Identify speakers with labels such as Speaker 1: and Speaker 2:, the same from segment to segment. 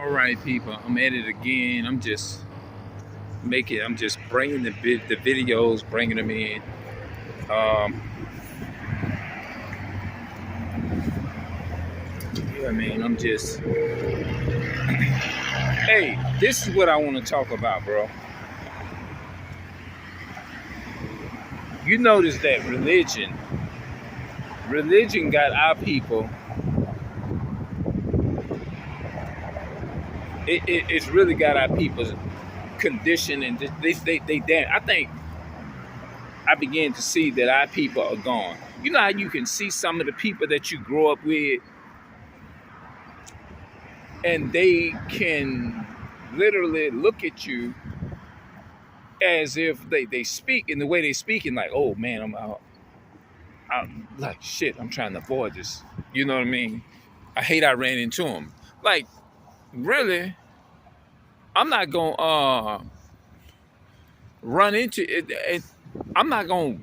Speaker 1: All right, people. I'm at it again. I'm just bringing the videos, bringing them in. Um, yeah, man. Hey, this is what I want to talk about, bro. You notice that religion got our people. It's really got our people's condition, and they damn. I think I began to see that our people are gone. You know how you can see some of the people that you grow up with, and they can literally look at you as if they speak in the way they speaking, like, oh man, I'm like, shit, I'm trying to avoid this. You know what I mean? I hate I ran into him. Like, really, I'm not gonna run into it. I'm not gonna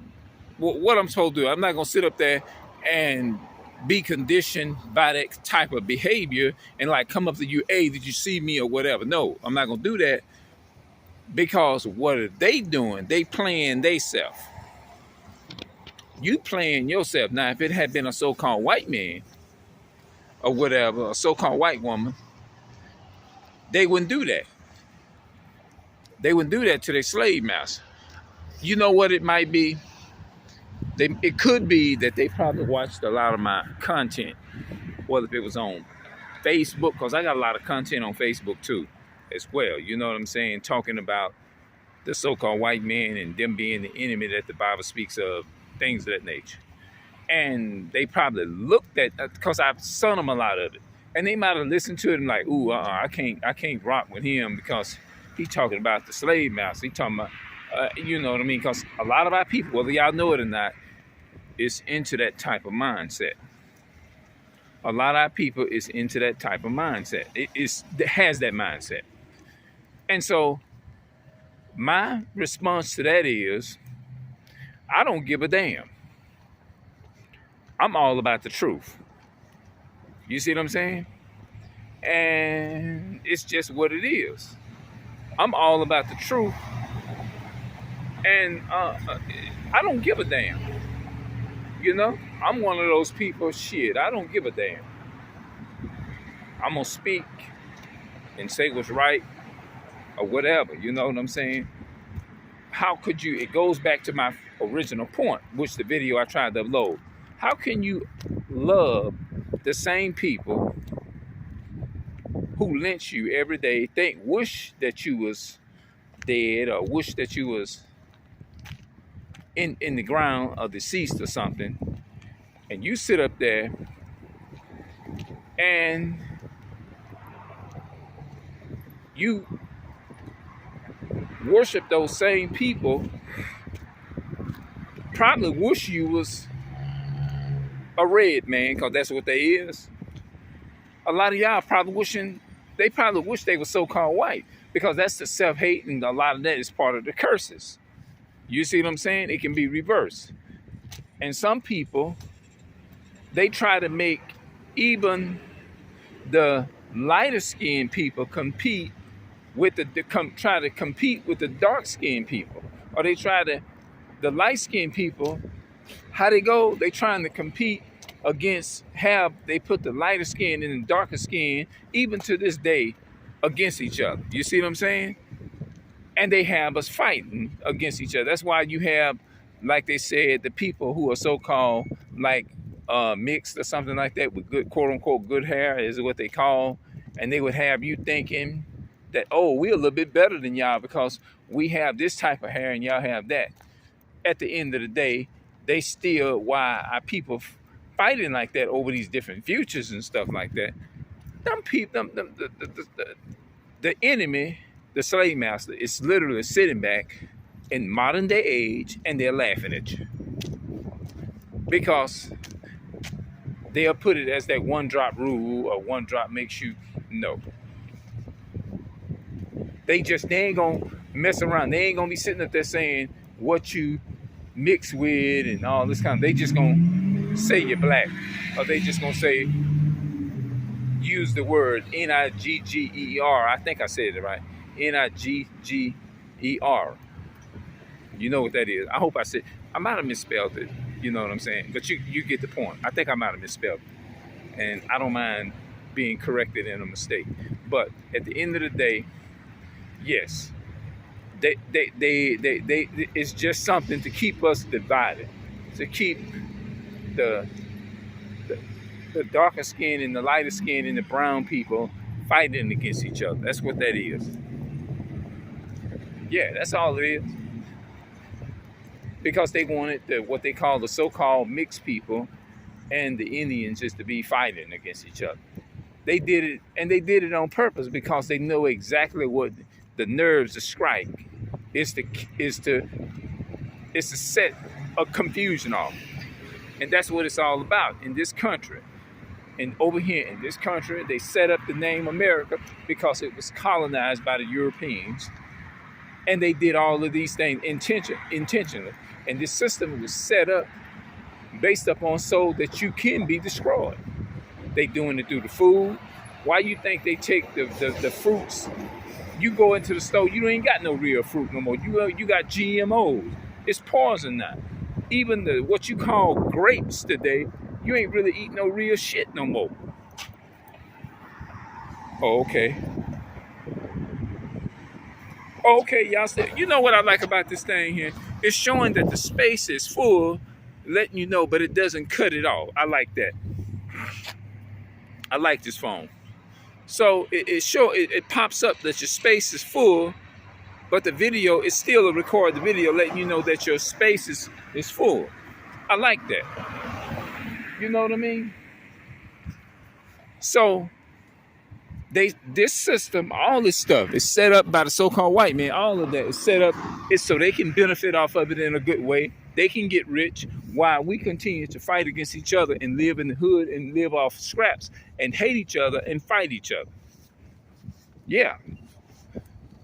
Speaker 1: what I'm supposed to do. I'm not gonna sit up there and be conditioned by that type of behavior and like come up to you, hey, did you see me or whatever? No, I'm not gonna do that, because what are they doing? They playing they self. You playing yourself. Now, if it had been a so-called white man or whatever, a so-called white woman, they wouldn't do that. They wouldn't do that to their slave master. You know what it might be? It could be that they probably watched a lot of my content, whether if it was on Facebook, because I got a lot of content on Facebook too, as well. You know what I'm saying? Talking about the so-called white man and them being the enemy that the Bible speaks of, things of that nature. And they probably looked at, because I've sent them a lot of it, and they might have listened to it and like, ooh, I can't rock with him because he talking about the slave master. He talking about, you know what I mean? Because a lot of our people, whether y'all know it or not, is into that type of mindset. A lot of our people is into that type of mindset. It has that mindset. And so my response to that is, I don't give a damn. I'm all about the truth. You see what I'm saying? And it's just what it is. I'm all about the truth. And I don't give a damn. You know? I'm one of those people, shit, I don't give a damn. I'm going to speak and say what's right or whatever. You know what I'm saying? How could you, it goes back to my original point, which the video I tried to upload. How can you love the same people who lynch you every day, wish that you was dead or wish that you was in the ground or deceased or something, and you sit up there and you worship those same people, probably wish you was a red man, because that's what they is. A lot of y'all probably wish they were so-called white, because that's the self-hate, and a lot of that is part of the curses. You see what I'm saying? It can be reversed. And some people, they try to make even the lighter skinned people compete with try to compete with the dark skinned people. Or they try to, the light skinned people, how they go? They trying to compete against, they put the lighter skin and the darker skin, even to this day, against each other. You see what I'm saying? And they have us fighting against each other. That's why you have, like they said, the people who are so-called like mixed or something like that with good, quote unquote, good hair is what they call. And they would have you thinking that, oh, we're a little bit better than y'all because we have this type of hair and y'all have that. At the end of the day, they still, why our people fighting like that over these different futures and stuff like that. Them people, the enemy, the slave master, is literally sitting back in modern day age, and they're laughing at you, because they'll put it as that one drop rule, or one drop makes you know. They ain't gonna mess around. They ain't gonna be sitting up there saying what you mix with and all this kind of. They just gonna say you're black, or they just gonna say use the word Nigger. I think I said it right. Nigger. You know what that is. I hope I said. I might have misspelled it. You know what I'm saying? But you get the point. I think I might have misspelled it, and I don't mind being corrected in a mistake. But at the end of the day, yes, they it's just something to keep us divided, to keep the the, the darker skin and the lighter skin and the brown people fighting against each other. That's what that is. Yeah, that's all it is. Because they wanted what they call the so-called mixed people and the Indians just to be fighting against each other. They did it, and they did it on purpose because they know exactly what the nerves to strike is to is to is to set a confusion off, and that's what it's all about in this country. And over here in this country, they set up the name America because it was colonized by the Europeans, and they did all of these things intentionally. And this system was set up based upon so that you can be destroyed. They doing it through the food. Why you think they take the fruits? You go into the store, you ain't got no real fruit no more. You got GMOs. It's poison now. Even what you call grapes today, you ain't really eating no real shit no more. Oh, okay. Okay, y'all said, you know what I like about this thing here? It's showing that the space is full, letting you know, but it doesn't cut it off. I like that. I like this phone. So it pops up that your space is full, but the video is still a record the video letting you know that your space is full. I like that. You know what I mean? So this system, all this stuff is set up by the so-called white man. All of that is set up is so they can benefit off of it in a good way. They can get rich while we continue to fight against each other and live in the hood and live off scraps and hate each other and fight each other. Yeah.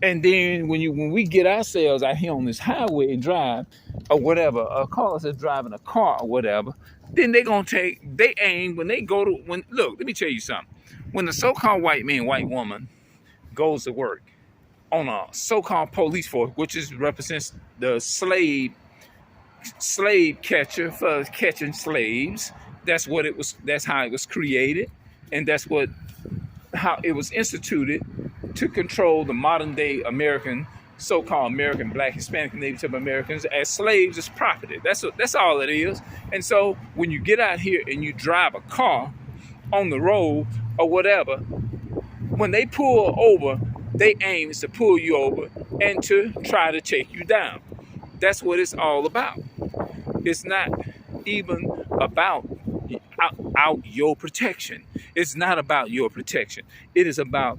Speaker 1: And then when we get ourselves out here on this highway and drive or whatever, call us as driving a car or whatever, then they aim when they go to, look, let me tell you something. When the so-called white man, white woman goes to work on a so-called police force, which represents the slave catcher for catching slaves, that's how it was created, and that's how it was instituted to control the modern day American, so-called American Black, Hispanic, and Native Americans as slaves, as property. That's all it is. And so when you get out here and you drive a car on the road or whatever, when they pull over, they aim is to pull you over and to try to take you down. That's what it's all about. It's not even about your protection. It's not about your protection. It is about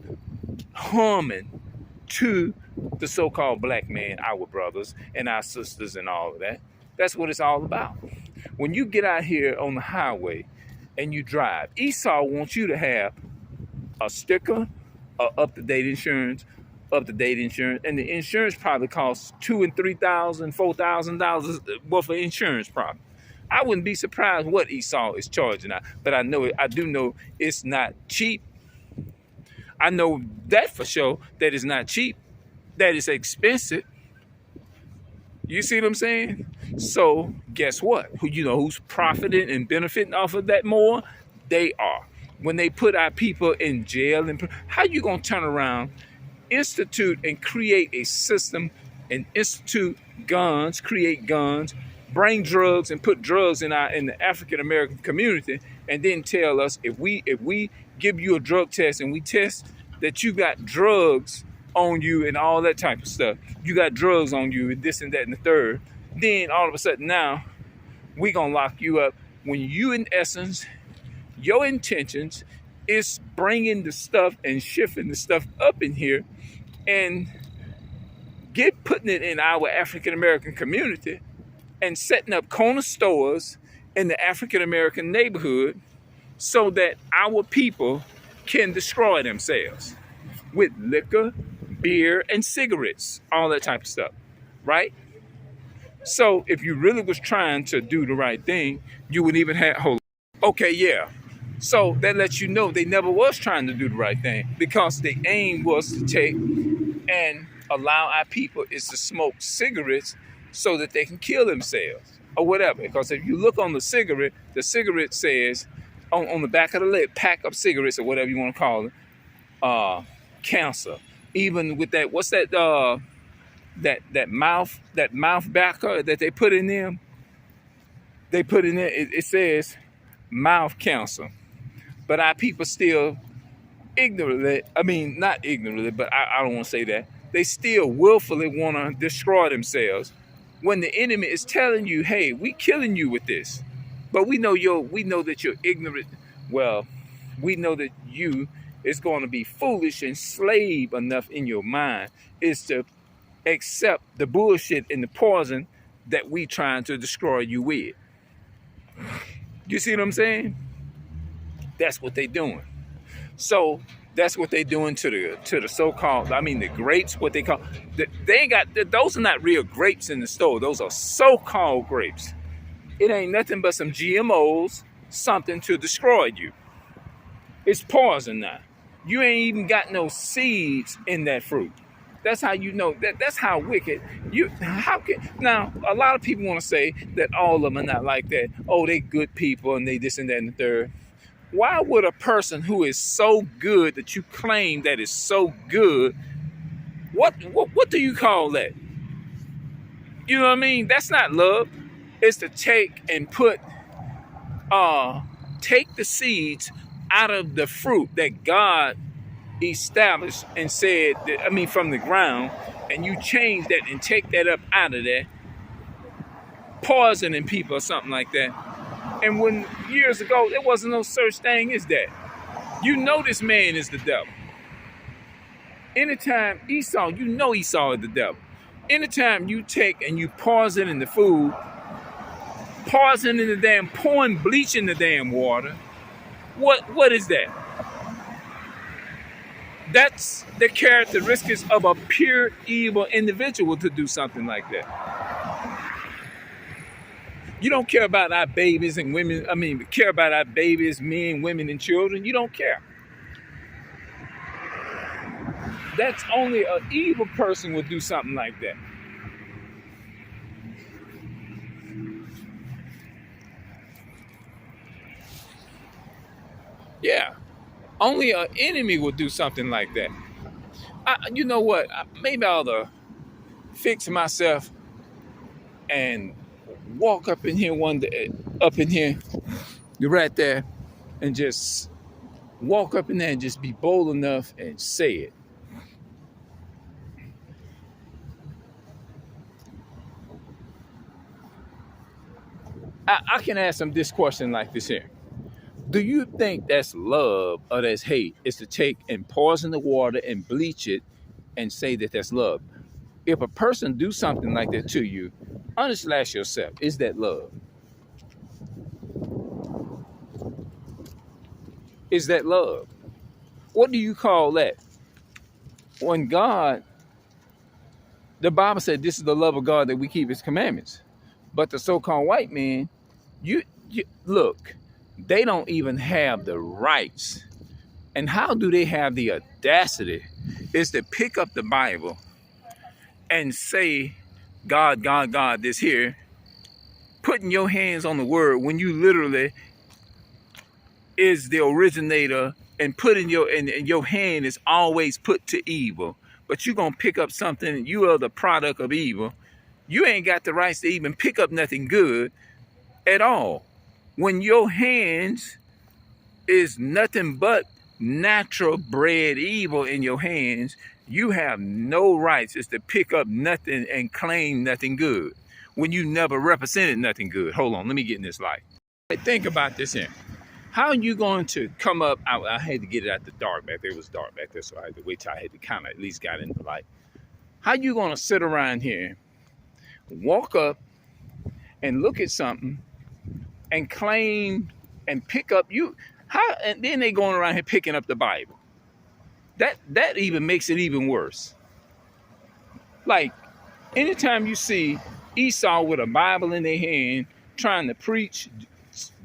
Speaker 1: harming to the so-called black man, our brothers and our sisters and all of that. That's what it's all about. When you get out here on the highway and you drive, Esau wants you to have a sticker, up-to-date insurance, and the insurance probably costs $2,000 and $3,000, $4,000 worth of insurance probably. I wouldn't be surprised what Esau is charging out, but I do know it's not cheap. I know that for sure, that it's not cheap, that it's expensive. You see what I'm saying? So guess what? Who's profiting and benefiting off of that more? They are. When they put our people in jail, how you gonna turn around, institute and create a system and institute guns, create guns, bring drugs and put drugs in the African American community, and then tell us if we give you a drug test and we test that you got drugs on you and all that type of stuff, you got drugs on you and this and that and the third, then all of a sudden now we gonna lock you up when you, in essence, your intentions is bringing the stuff and shifting the stuff up in here and putting it in our African American community and setting up corner stores in the African American neighborhood so that our people can destroy themselves with liquor, beer, and cigarettes, all that type of stuff, right? So if you really was trying to do the right thing, you would even have, okay, yeah. So that lets you know they never was trying to do the right thing, because the aim was to take and allow our people is to smoke cigarettes so that they can kill themselves or whatever. Because if you look on the cigarette says on the back of the lid, pack of cigarettes or whatever you want to call it, cancer. Even with that, what's that that mouth backer that they put in them? They put in there, it says mouth cancer. But our people still ignorantly, I mean, not ignorantly, but I don't want to say that. They still willfully want to destroy themselves when the enemy is telling you, hey, we killing you with this. But we know that you're ignorant. Well, we know that you is going to be foolish and slave enough in your mind is to accept the bullshit and the poison that we trying to destroy you with. You see what I'm saying? That's what they doing. So that's what they doing to the so-called, I mean, the grapes, what they call, they ain't got, those are not real grapes in the store. Those are so-called grapes. It ain't nothing but some GMOs, something to destroy you. It's poison now. You ain't even got no seeds in that fruit. That's how you know that's how wicked you. How can now? A lot of people want to say that all of them are not like that. Oh, they good people and they this and that and the third. Why would a person who is so good that you claim that is so good, what do you call that? You know what I mean? That's not love. It's to take and take the seeds out of the fruit that God established and said that, I mean, from the ground, and you change that and take that up out of there, poisoning people or something like that. And when years ago there wasn't no such thing as that. You know this man is the devil. Anytime Esau, you know Esau is the devil. Anytime you take and you poison in the food, poison in the damn, pouring bleach in the damn water, what is that? That's the characteristics of a pure evil individual to do something like that. You don't care about our babies and women. I mean, care about our babies, men, women, and children. You don't care. That's only an evil person would do something like that. Yeah. Only an enemy would do something like that. You know what? Maybe I ought to fix myself and walk up in here one day, up in here, right there, and just walk up in there and just be bold enough and say it. I can ask them this question like this here. Do you think that's love or that's hate? Is to take and poison the water and bleach it and say that that's love? If a person do something like that to you, honestly ask yourself, is that love? Is that love? What do you call that? When God, the Bible said this is the love of God that we keep his commandments. But the so-called white man, you look, they don't even have the rights. And how do they have the audacity is to pick up the Bible and say, God, God, God, this here, putting your hands on the word when you literally is the originator and putting and your hand is always put to evil. But you're going to pick up something, you are the product of evil. You ain't got the rights to even pick up nothing good at all. When your hands is nothing but natural bred evil in your hands, you have no rights is to pick up nothing and claim nothing good when you never represented nothing good. Hold on, let me get in this light. Think about this here. How are you going to come up? I had to get it out the dark back there. It was dark back there, so I had to wait till I had to kind of at least got in the light. How you going to sit around here, walk up and look at something and claim and pick up and then they going around here picking up the Bible? That even makes it even worse. Like, anytime you see Esau with a Bible in their hand trying to preach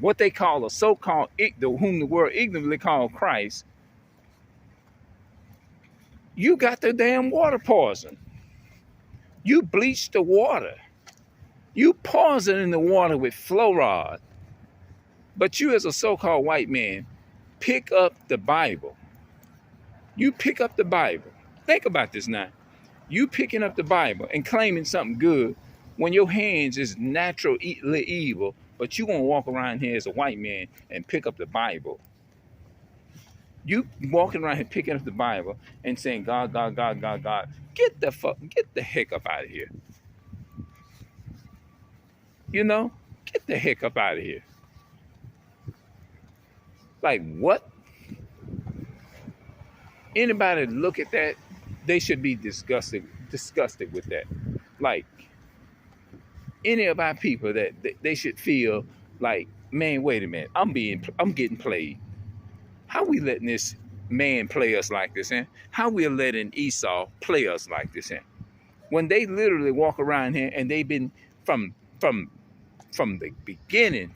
Speaker 1: what they call a so-called, whom the world ignorantly call Christ, you got the damn water poison. You bleach the water. You poison in the water with fluoride. But you as a so-called white man, pick up the Bible. You pick up the Bible. Think about this now. You picking up the Bible and claiming something good when your hands is naturally evil, but you won't walk around here as a white man and pick up the Bible. You walking around here picking up the Bible and saying, God, God, God, God, God. Get the heck up out of here. You know, get the heck up out of here. Like what? Anybody look at that, they should be disgusted with that. Like any of our people that they should feel like, man, wait a minute, I'm getting played. How we letting this man play us like this, eh? How we letting Esau play us like this, eh? When they literally walk around here and they've been from the beginning,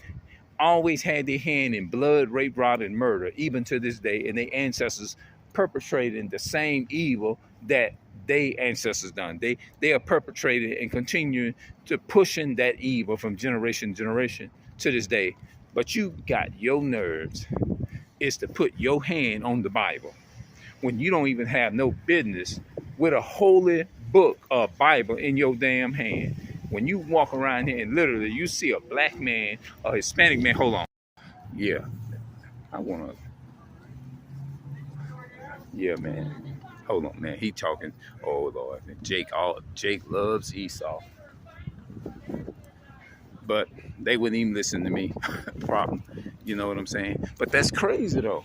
Speaker 1: always had their hand in blood, rape, rot, and murder, even to this day, and their ancestors perpetrating the same evil that their ancestors done. They are perpetrating and continuing to pushing that evil from generation to generation to this day. But you got your nerves is to put your hand on the Bible when you don't even have no business with a holy book or Bible in your damn hand. When you walk around here and literally you see a black man, a Hispanic man, hold on. Yeah, yeah, man. Hold on, man. He talking. Oh, Lord. Jake loves Esau. But they wouldn't even listen to me. Problem. You know what I'm saying? But that's crazy, though.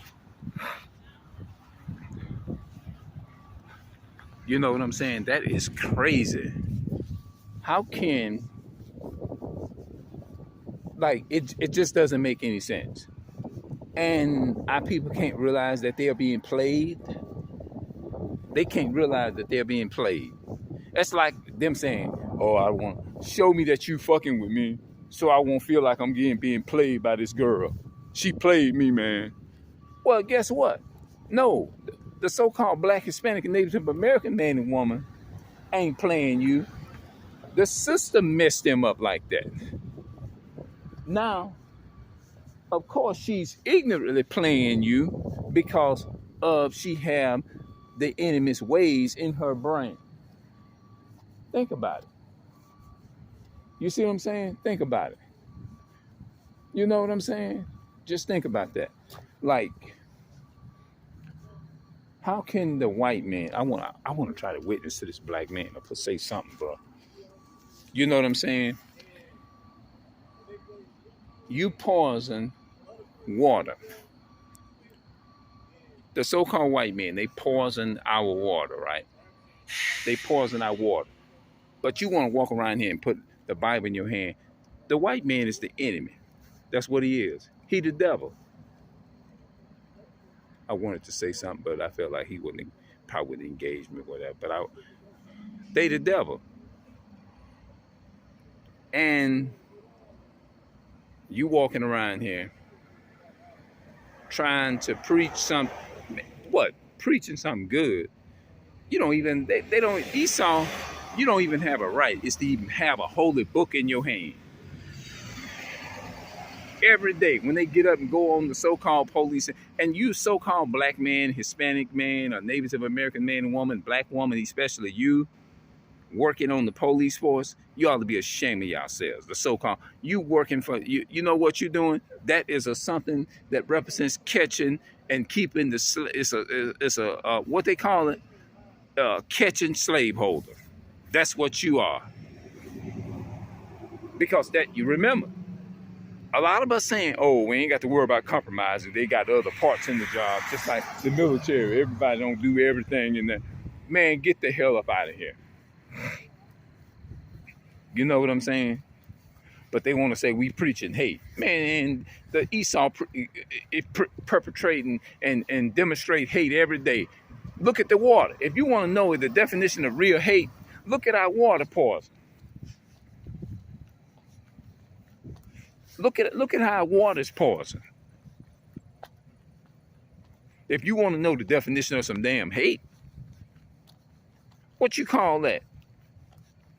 Speaker 1: You know what I'm saying? That is crazy. How can, like, it just doesn't make any sense. And our people can't realize that they're being played. They can't realize that they're being played. That's like them saying, oh, I want, show me that you fucking with me so I won't feel like I'm being played by this girl. She played me, man. Well, guess what? No, the so-called black, Hispanic, and Native American man and woman ain't playing you. The system messed them up like that. Now, of course, she's ignorantly playing you because of she have the enemy's ways in her brain. Think about it. You see what I'm saying? Think about it. You know what I'm saying? Just think about that. Like, how can the white man? I want to try to witness to this black man or say something, bro. You know what I'm saying? You poison water. The so-called white men, they poison our water, right? They poison our water. But you want to walk around here and put the Bible in your hand. The white man is the enemy. That's what he is. He the devil. I wanted to say something, but I felt like he probably wouldn't engage me with that. But they the devil. And you walking around here trying to preach preaching something good. You don't even, they don't, Esau, you don't even have a right. It's to even have a holy book in your hand. Every day when they get up and go on the so-called police, and you so-called black man, Hispanic man, or Native American man and woman, black woman, especially you, working on the police force, you ought to be ashamed of yourselves. The so-called, you working for, you know what you're doing? That is something that represents catching and keeping it's a what they call it, catching slaveholder. That's what you are. Because that, you remember, a lot of us saying, oh, we ain't got to worry about compromising. They got other parts in the job, just like the military. Everybody don't do everything in there. Man, get the hell up out of here. You know what I'm saying? But they want to say we preaching hate. Man, the Esau perpetrating and demonstrate hate every day. Look at the water. If you want to know the definition of real hate, look at our water poison. Look at how water's poison. If you want to know the definition of some damn hate, what you call that?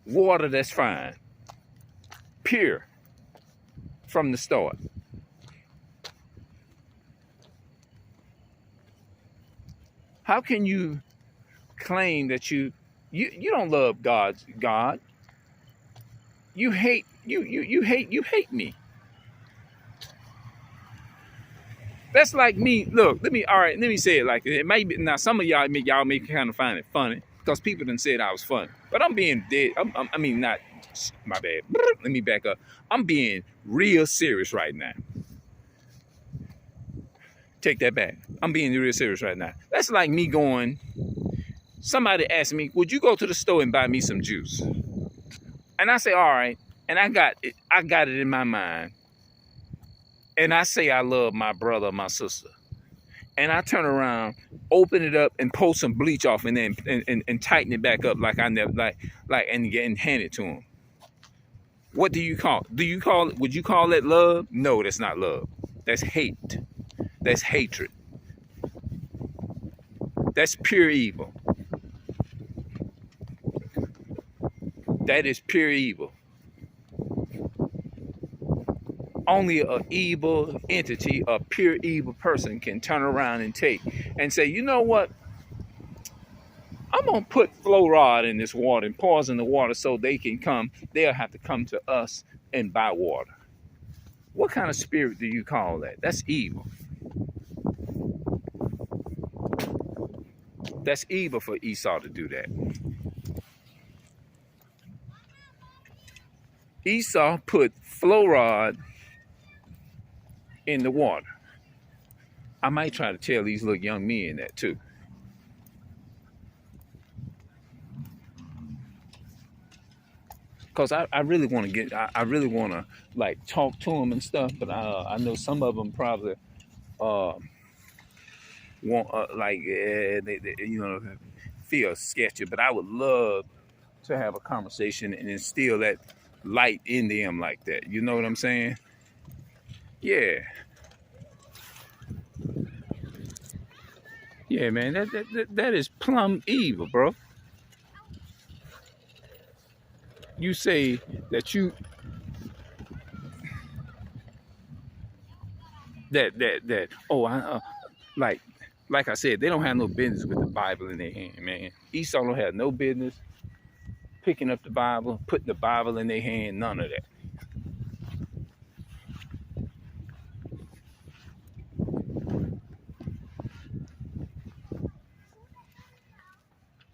Speaker 1: Water that's fine, pure from the start. How can you claim that you don't love God? You hate you hate me. That's like me. Look, let me say it like this. It may be now. Some of y'all may kind of find it funny because people done said I was funny, but I'm being dead. I mean, not my bad. Let me back up. I'm being real serious right now. Take that back. I'm being real serious right now. That's like me going. Somebody asked me, "Would you go to the store and buy me some juice?" And I say, "All right." And I got it. I got it in my mind. And I say I love my brother or my sister. And I turn around, open it up, and pull some bleach off, and then and tighten it back up like I never and hand it to him. What do you call? Do you call it? Would you call that love? No, that's not love. That's hate. That's hatred. That's pure evil. That is pure evil. Only an evil entity, a pure evil person can turn around and take and say, you know what? I'm going to put fluoride in this water and poison the water so they'll have to come to us and buy water. What kind of spirit do you call that? That's evil. That's evil for Esau to do that. Esau put fluoride in the water. I might try to tell these little young men that too. Because I really want to I really want to like talk to them and stuff, but I know some of them probably want they feel sketchy, but I would love to have a conversation and instill that light in them like that. You know what I'm saying? Yeah. Yeah, man, that is plumb evil, bro. You say that like like I said, they don't have no business with the Bible in their hand, man. Esau don't have no business picking up the Bible, putting the Bible in their hand, none of that.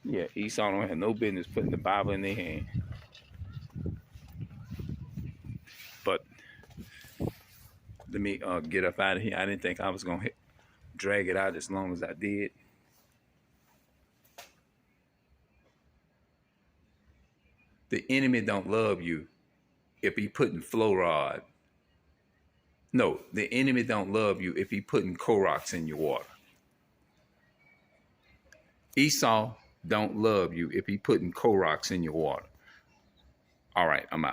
Speaker 1: Yeah, Esau don't have no business putting the Bible in their hand. But let me get up out of here. I didn't think I was gonna drag it out as long as I did. The enemy don't love you if he putting fluoride. No, the enemy don't love you if he putting Koroks in your water. Esau don't love you if he putting Koroks in your water. All right, I'm out.